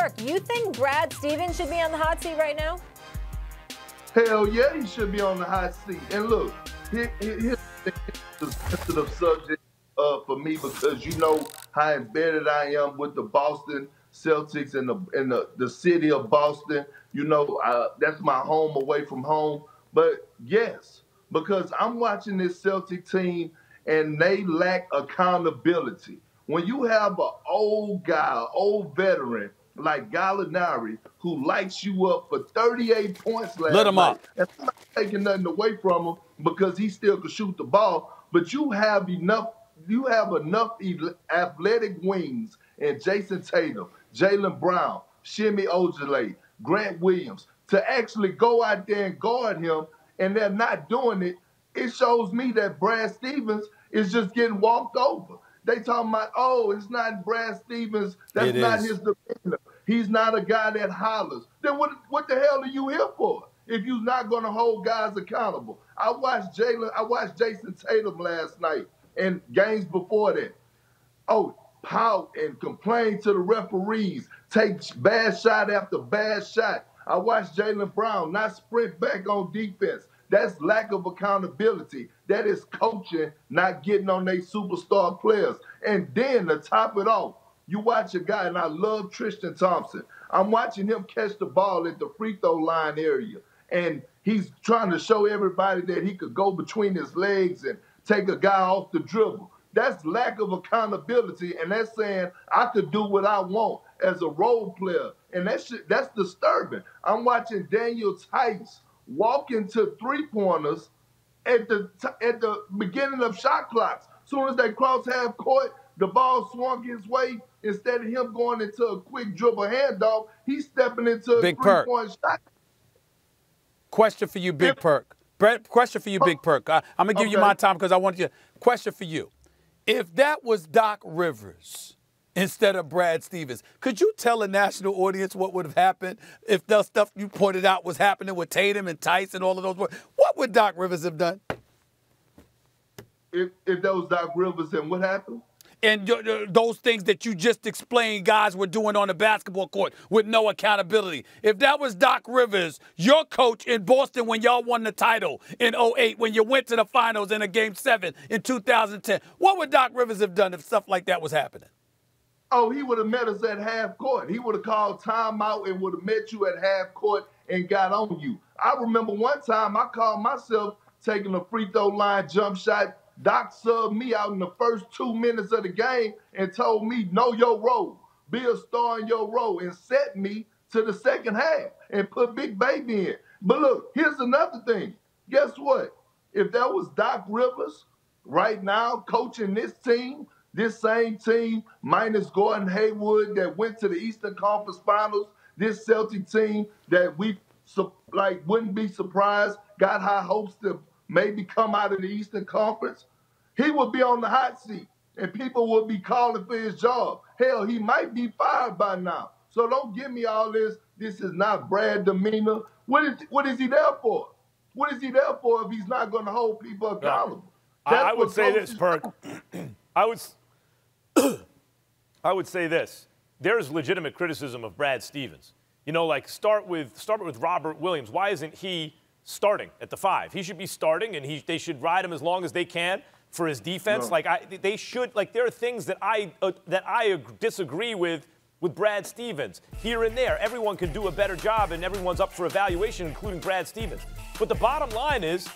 Perk, you think Brad Stevens should be on the hot seat right now? Hell yeah, he should be on the hot seat. And look, here's the sensitive subject for me, because you know how embedded I am with the Boston Celtics and the city of Boston. You know, that's my home away from home. But yes, because I'm watching this Celtic team and they lack accountability. When you have an old guy, old veteran like Gallinari, who lights you up for 38 points last Let him night, up. and I'm not taking nothing away from him because he still can shoot the ball, but you have enough athletic wings in Jayson Tatum, Jaylen Brown, Shimmy Ojale, Grant Williams to actually go out there and guard him, and they're not doing it. It shows me that Brad Stevens is just getting walked over. They talking about, oh, it's not Brad Stevens. That's not his demeanor. He's not a guy that hollers. Then what the hell are you here for if you're not going to hold guys accountable? I watched Jayson Tatum last night and games before that. Oh, pout and complain to the referees, take bad shot after bad shot. I watched Jaylen Brown not sprint back on defense. That's lack of accountability. That is coaching, not getting on their superstar players. And then to top it off, you watch a guy, and I love Tristan Thompson. I'm watching him catch the ball at the free throw line area. And he's trying to show everybody that he could go between his legs and take a guy off the dribble. That's lack of accountability, and that's saying I could do what I want as a role player. And that's disturbing. I'm watching Daniel Tice walk into three-pointers at the beginning of shot clocks. As soon as they cross half court, the ball swung his way. Instead of him going into a quick dribble handoff, he's stepping into a three-point shot. Question for you, Big Perk. Brett, question for you, Big Perk. I'm going to give you my time because I want you. Question for you. If that was Doc Rivers instead of Brad Stevens, could you tell a national audience what would have happened if the stuff you pointed out was happening with Tatum and Tice and all of those? What would Doc Rivers have done? If that was Doc Rivers, then what happened? And those things that you just explained guys were doing on the basketball court with no accountability. If that was Doc Rivers, your coach in Boston when y'all won the title in 2008, when you went to the finals in a Game 7 in 2010, what would Doc Rivers have done if stuff like that was happening? Oh, he would have met us at half court. He would have called timeout and would have met you at half court and got on you. I remember one time I called myself taking a free throw line jump shot. Doc subbed me out in the first 2 minutes of the game and told me, know your role, be a star in your role, and set me to the second half and put Big Baby in. But look, here's another thing. Guess what? If that was Doc Rivers right now coaching this team, this same team minus Gordon Hayward that went to the Eastern Conference Finals, this Celtic team that we wouldn't be surprised, got high hopes to maybe come out of the Eastern Conference, he would be on the hot seat and people would be calling for his job. Hell, he might be fired by now. So don't give me all this. This is not Brad demeanor. What is he there for? What is he there for if he's not going to hold people accountable? I would say this, Perk. I would say this. There is legitimate criticism of Brad Stevens. You know, like start with Robert Williams. Why isn't he starting at the 5? He should be starting, and they should ride him as long as they can for his defense. No. They should. There are things that I disagree with Brad Stevens here and there. Everyone can do a better job, and everyone's up for evaluation, including Brad Stevens. But the bottom line is,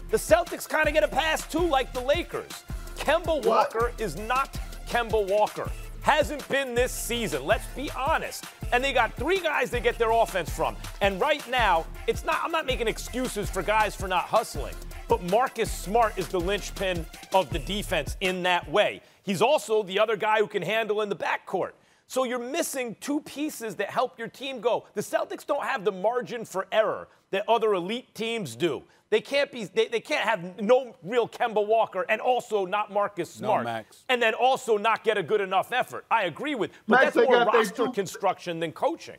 the Celtics kind of get a pass too, like the Lakers. Kemba Walker is not Kemba Walker. Hasn't been this season. Let's be honest. And they got 3 guys they get their offense from. And right now, I'm not making excuses for guys for not hustling, but Marcus Smart is the linchpin of the defense in that way. He's also the other guy who can handle in the backcourt. So you're missing 2 pieces that help your team go. The Celtics don't have the margin for error that other elite teams do. They can't have no real Kemba Walker and also not Marcus Smart. No Max. And then also not get a good enough effort. I agree with, but Max, that's more roster construction than coaching.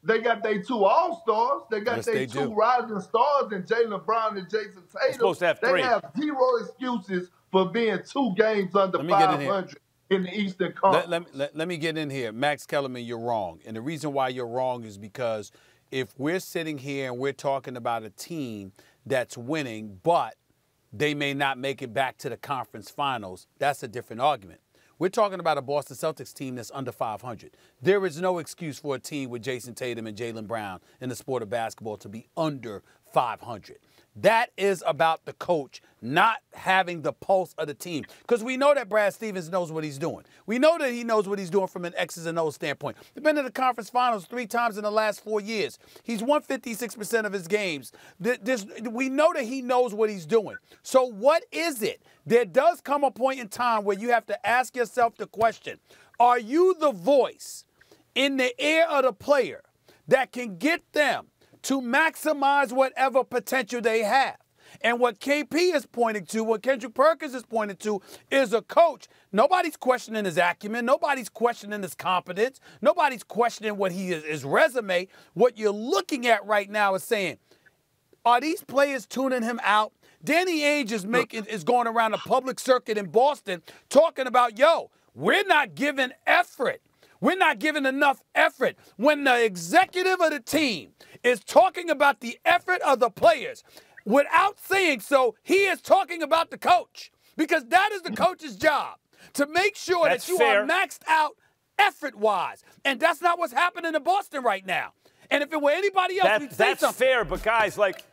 They got their 2 all-stars. They got their 2 rising stars in Jaylen Brown and Jayson Tatum. They're supposed to have 3. They have 0 excuses for being 2 games under 500 in the Eastern Conference. Let me get in here. Max Kellerman, you're wrong. And the reason why you're wrong is because if we're sitting here and we're talking about a team that's winning, but they may not make it back to the conference finals, that's a different argument. We're talking about a Boston Celtics team that's under 500. There is no excuse for a team with Jayson Tatum and Jaylen Brown in the sport of basketball to be under 500. That is about the coach not having the pulse of the team. Because we know that Brad Stevens knows what he's doing. We know that he knows what he's doing from an X's and O's standpoint. He's been in the conference finals 3 times in the last 4 years. He's won 56% of his games. We know that he knows what he's doing. So what is it? There does come a point in time where you have to ask yourself the question, are you the voice in the ear of the player that can get them to maximize whatever potential they have? And what KP is pointing to, what Kendrick Perkins is pointing to, is a coach. Nobody's questioning his acumen. Nobody's questioning his competence. Nobody's questioning what his resume. What you're looking at right now is saying, are these players tuning him out? Danny Ainge is going around the public circuit in Boston talking about, yo, we're not giving effort. We're not giving enough effort. When the executive of the team is talking about the effort of the players, without saying so, he is talking about the coach. Because that is the coach's job, to make sure that you are maxed out effort-wise. And that's not what's happening in Boston right now. And if it were anybody else, we'd say something. That's fair, but guys, like,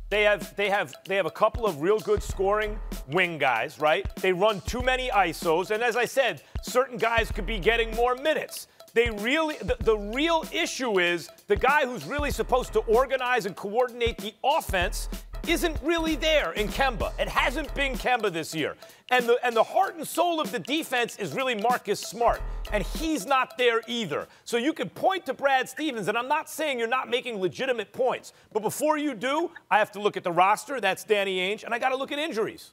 they have a couple of real good scoring wing guys, right? They run too many ISOs, and as I said, certain guys could be getting more minutes. The real issue is the guy who's really supposed to organize and coordinate the offense isn't really there in Kemba. It hasn't been Kemba this year. And the heart and soul of the defense is really Marcus Smart, and he's not there either. So you can point to Brad Stevens, and I'm not saying you're not making legitimate points. But before you do, I have to look at the roster. That's Danny Ainge, and I got to look at injuries.